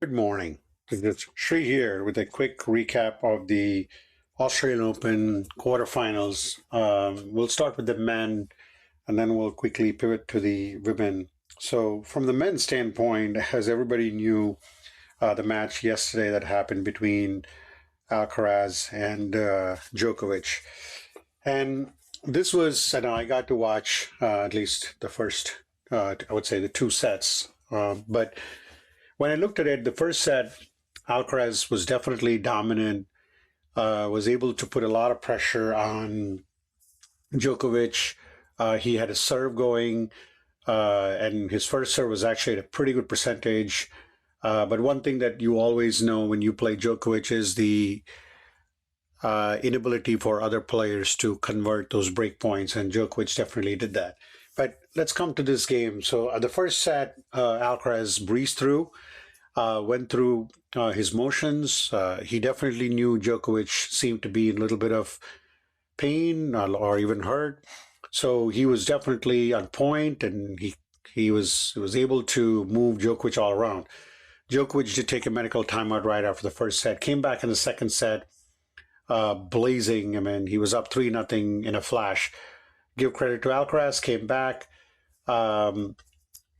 Good morning. It's Sri here with a quick recap of the Australian Open quarterfinals. We'll start with the men and then we'll quickly pivot to the women. So, from the men's standpoint, as everybody knew, the match yesterday that happened between Alcaraz and Djokovic. And this was, and I got to watch at least the first, I would say the two sets. But when I looked at it, the first set, Alcaraz was definitely dominant, was able to put a lot of pressure on Djokovic. He had a serve going, and his first serve was actually at a pretty good percentage. But one thing that you always know when you play Djokovic is the inability for other players to convert those break points, and Djokovic definitely did that. But let's come to this game. So the first set, Alcaraz breezed through, went through his motions. He definitely knew Djokovic seemed to be in a little bit of pain or even hurt. So he was definitely on point, and he was able to move Djokovic all around. Djokovic did take a medical timeout right after the first set, came back in the second set, blazing. I mean, he was up 3-0 in a flash. Give credit to Alcaraz, came back. Um,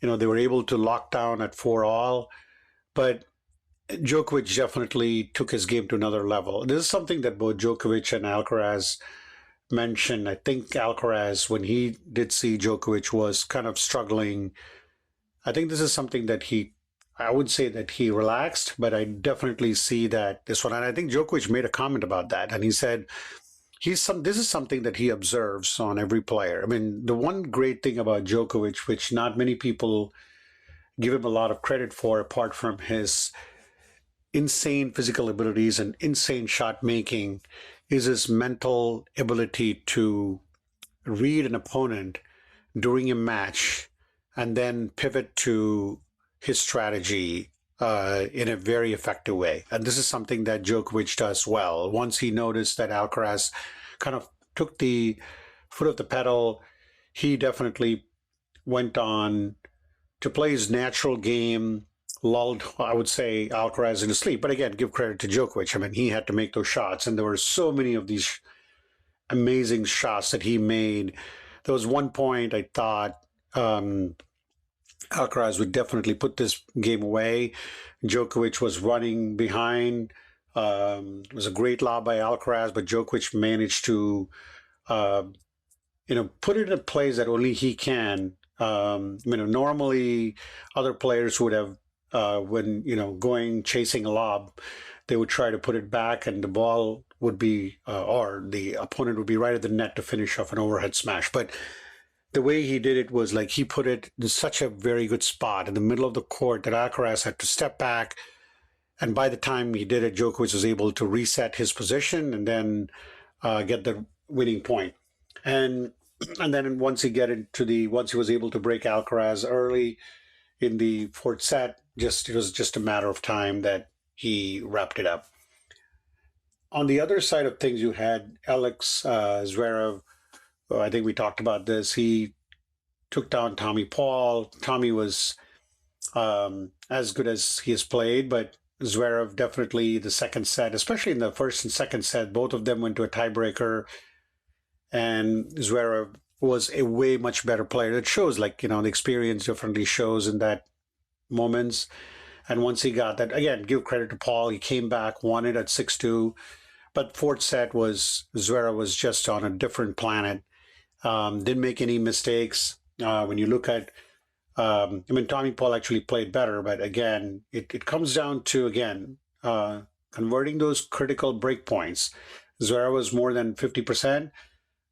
they were able to lock down at 4-all, but Djokovic definitely took his game to another level. This is something that both Djokovic and Alcaraz mentioned. I think Alcaraz, when he did see Djokovic, was kind of struggling. I think this is something that I would say that he relaxed, but I definitely see that this one. And I think Djokovic made a comment about that. And he said, this is something that he observes on every player. I mean, the one great thing about Djokovic, which not many people give him a lot of credit for, apart from his insane physical abilities and insane shot making, is his mental ability to read an opponent during a match and then pivot to his strategy in a very effective way. And this is something that Djokovic does well. Once he noticed that Alcaraz kind of took the foot off the pedal, he definitely went on to play his natural game, lulled, I would say, Alcaraz into sleep. But again, give credit to Djokovic. I mean, he had to make those shots, and there were so many of these amazing shots that he made. There was one point I thought Alcaraz would definitely put this game away. Djokovic was running behind. It was a great lob by Alcaraz, but Djokovic managed to, uh, put it in a place that only he can. Normally other players would have, when going chasing a lob, they would try to put it back, and the ball would be, or the opponent would be right at the net to finish off an overhead smash. But the way he did it was like he put it in such a very good spot in the middle of the court that Alcaraz had to step back. And by the time he did it, Djokovic was able to reset his position and then get the winning point. And and then once he was able to break Alcaraz early in the fourth set, it was just a matter of time that he wrapped it up. On the other side of things, you had Alex Zverev. I think we talked about this. He took down Tommy Paul. Tommy was as good as he has played, but Zverev definitely the second set, especially in the first and second set, both of them went to a tiebreaker, and Zverev was a way much better player. It shows, the experience definitely shows in that moments. And once he got that, again, give credit to Paul. He came back, won it at 6-2. But fourth set was Zverev was just on a different planet. Didn't make any mistakes. When you look at, Tommy Paul actually played better, but again, it comes down to, again, converting those critical break points. Zverev was more than 50%,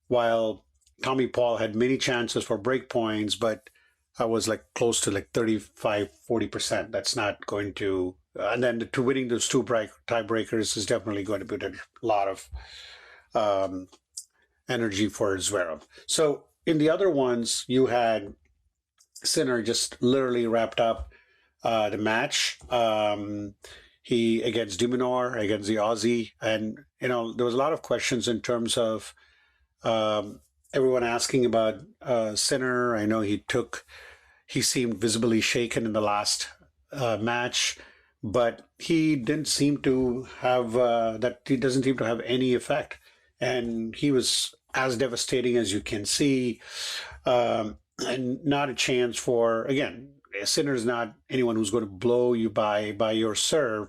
while Tommy Paul had many chances for break points, but I was close to 35, 40%. That's not going to, and then to winning those two tiebreakers is definitely going to put a lot of energy for Zverev. So in the other ones, you had Sinner just literally wrapped up the match. He against Diminor, against the Aussie, and there was a lot of questions in terms of everyone asking about Sinner. I know he seemed visibly shaken in the last match, but he didn't seem to have that. He doesn't seem to have any effect, and he was as devastating as you can see, and not a chance for again. Sinner is not anyone who's going to blow you by your serve.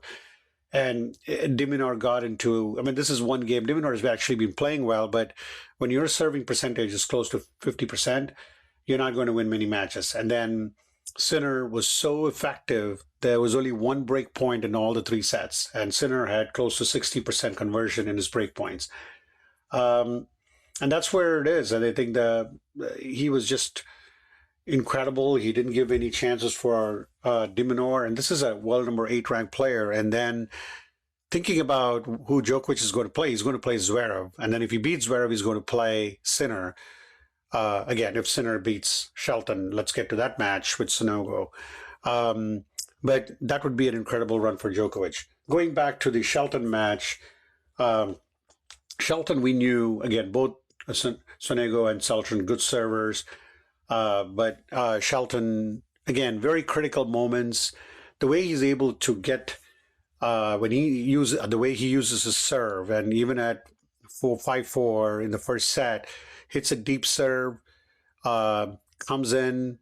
And de Minaur got into, I mean, this is one game. De Minaur has actually been playing well, but when your serving percentage is close to 50%, you're not going to win many matches. And then Sinner was so effective, there was only one break point in all the three sets, and Sinner had close to 60% conversion in his break points. And that's where it is. And I think he was just incredible. He didn't give any chances for de Minaur, and this is a world number 8 ranked player. And then thinking about who Djokovic is going to play, he's going to play Zverev, and then if he beats Zverev, he's going to play Sinner. Again, if Sinner beats Shelton, let's get to that match with Sonego. But that would be an incredible run for Djokovic. Going back to the Shelton match, Shelton, we knew, again, both Sonego and Shelton, good servers. But Shelton, again, very critical moments. The way he's able to get, the way he uses his serve, and even at 4-5-4 in the first set, hits a deep serve, comes in,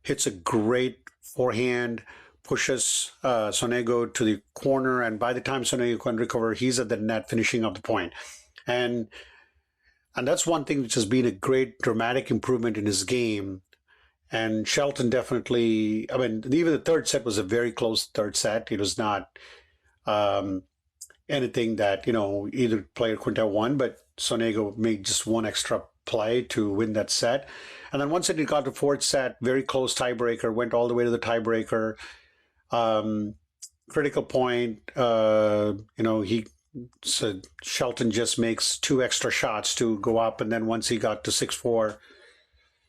hits a great forehand, pushes Sonego to the corner, and by the time Sonego can recover, he's at the net finishing up the point. And that's one thing which has been a great dramatic improvement in his game. And Shelton definitely, I mean, even the third set was a very close third set. It was not anything that, either player couldn't have won, but Sonego made just one extra play to win that set. And then once it got to fourth set, very close tiebreaker, went all the way to the tiebreaker. Critical point, so Shelton just makes 2 extra shots to go up, and then once he got to 6-4,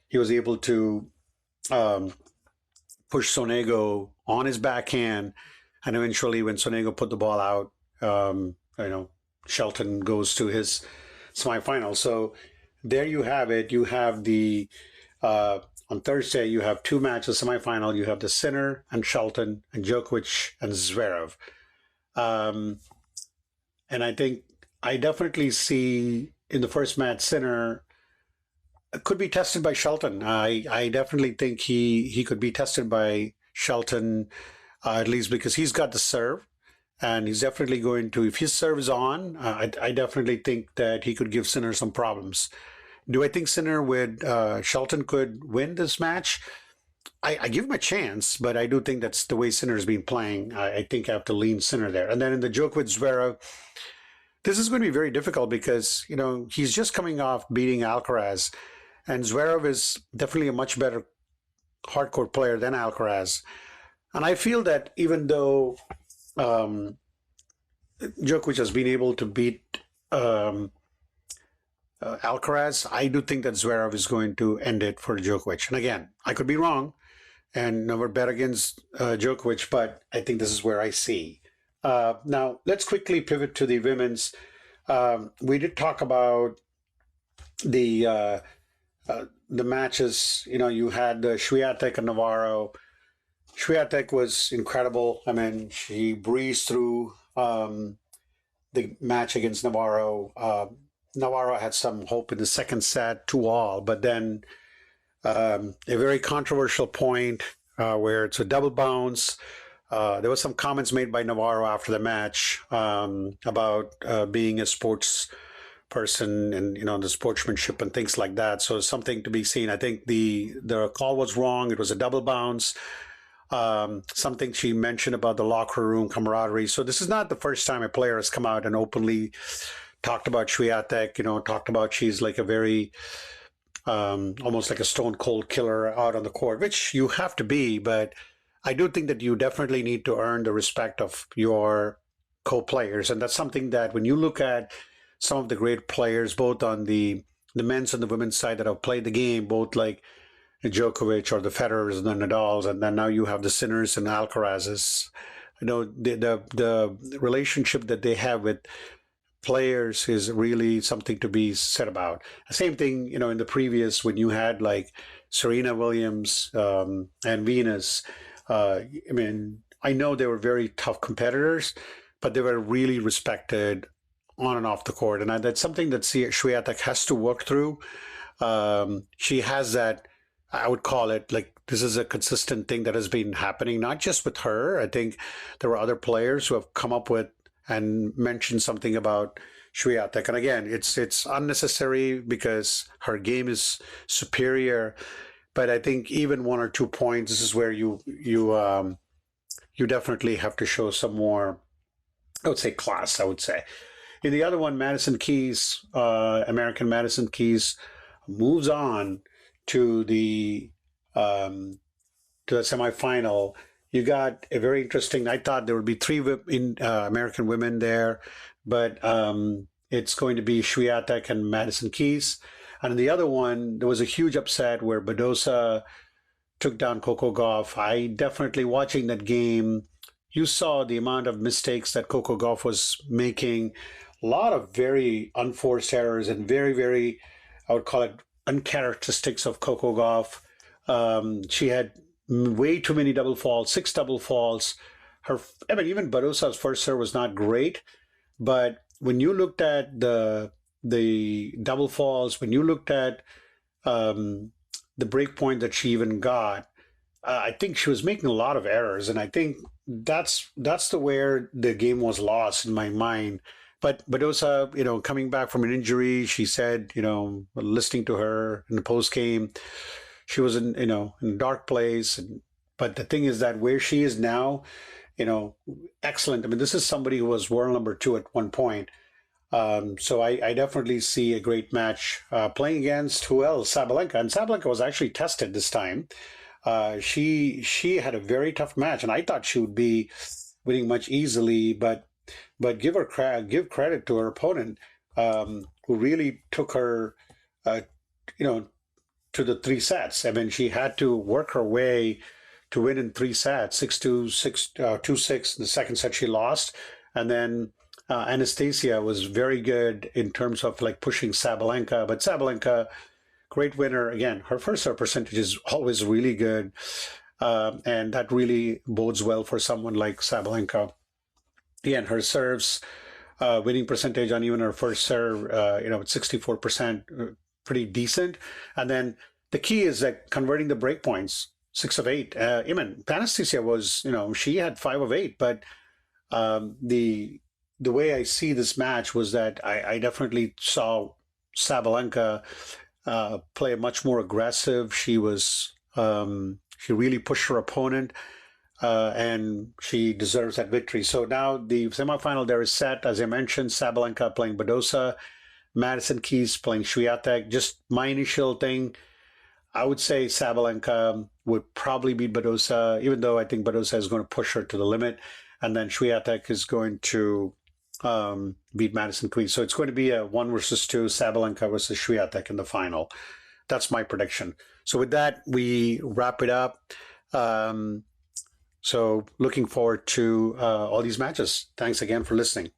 he was able to push Sonego on his backhand, and eventually when Sonego put the ball out, Shelton goes to his semifinal. So there you have it. You have the on Thursday you have 2 matches semifinal. You have the Sinner and Shelton and Djokovic and Zverev. And I definitely see in the first match, Sinner could be tested by Shelton. I definitely think he could be tested by Shelton, at least because he's got the serve. And he's definitely going to, if his serve is on, I definitely think that he could give Sinner some problems. Do I think Sinner Shelton could win this match? I give him a chance, but I do think that's the way Sinner's been playing. I think I have to lean Sinner there. And then in the Djokovic-Zverev, this is going to be very difficult because, he's just coming off beating Alcaraz, and Zverev is definitely a much better hardcore player than Alcaraz. And I feel that even though Djokovic has been able to beat Alcaraz, I do think that Zverev is going to end it for Djokovic. And again, I could be wrong and never bet against Djokovic, but I think this is where I see. Now, let's quickly pivot to the women's. We did talk about the matches. You had Swiatek and Navarro. Swiatek was incredible. I mean, she breezed through the match against Navarro. Navarro had some hope in the second set, 2-2, but then a very controversial point where it's a double bounce. There was some comments made by Navarro after the match about being a sports person and the sportsmanship and things like that. So something to be seen. I think the call was wrong. It was a double bounce. Something she mentioned about the locker room camaraderie. So this is not the first time a player has come out and openly talked about Swiatek. Talked about she's like a very almost like a stone cold killer out on the court, which you have to be, but I do think that you definitely need to earn the respect of your co-players. And that's something that when you look at some of the great players, both on the men's and the women's side that have played the game, both like Djokovic or the Federers and the Nadals, and then now you have the Sinners and Alcarazes, the relationship that they have with players is really something to be said about. The same thing, in the previous, when you had like Serena Williams and Venus, I know they were very tough competitors, but they were really respected on and off the court. And that's something that Swiatek has to work through. She has that, I would call it like this is a consistent thing that has been happening, not just with her. I think there were other players who have come up with and mentioned something about Swiatek. And again, it's unnecessary because her game is superior. But I think even 1 or 2 points, this is where you definitely have to show some more, I would say, class, I would say. In the other one, Madison Keys, American Madison Keys, moves on to the semifinal. You got a very interesting. I thought there would be three American women there, but it's going to be Swiatek and Madison Keys. And in the other one, there was a huge upset where Badosa took down Coco Gauff. I definitely, watching that game, you saw the amount of mistakes that Coco Gauff was making. A lot of very unforced errors and very, very, I would call it, uncharacteristics of Coco Gauff. She had way too many double faults, 6 double faults. Even Badosa's first serve was not great, but when you looked at the double faults, when you looked at the break point that she even got, I think she was making a lot of errors, and I think that's the where the game was lost in my mind. But Badosa, coming back from an injury, she said, listening to her in the post game, she was in a dark place. But the thing is that where she is now, excellent. I mean, this is somebody who was world number 2 at one point. So I definitely see a great match playing against who else? Sabalenka. And Sabalenka was actually tested this time. She had a very tough match, and I thought she would be winning much easily, but give credit to her opponent, who really took her, to the 3 sets. I mean, she had to work her way to win in 3 sets, 6-2, 2-6. The second set she lost, and then Anastasia was very good in terms of like pushing Sabalenka. But Sabalenka, great winner again. Her first serve percentage is always really good, and that really bodes well for someone like Sabalenka. Again, her serves, winning percentage on even her first serve, at 64%, pretty decent. And then the key is that converting the break points, 6 of 8. Even Anastasia was, she had 5 of 8. But the way I see this match was that I definitely saw Sabalenka play much more aggressive. She really pushed her opponent. And she deserves that victory. So now the semifinal there is set. As I mentioned, Sabalenka playing Badosa, Madison Keys playing Swiatek. Just my initial thing, I would say Sabalenka would probably beat Badosa, even though I think Badosa is going to push her to the limit. And then Swiatek is going to beat Madison Keys. So it's going to be a 1 versus 2, Sabalenka versus Swiatek in the final. That's my prediction. So with that, we wrap it up. So looking forward to all these matches. Thanks again for listening.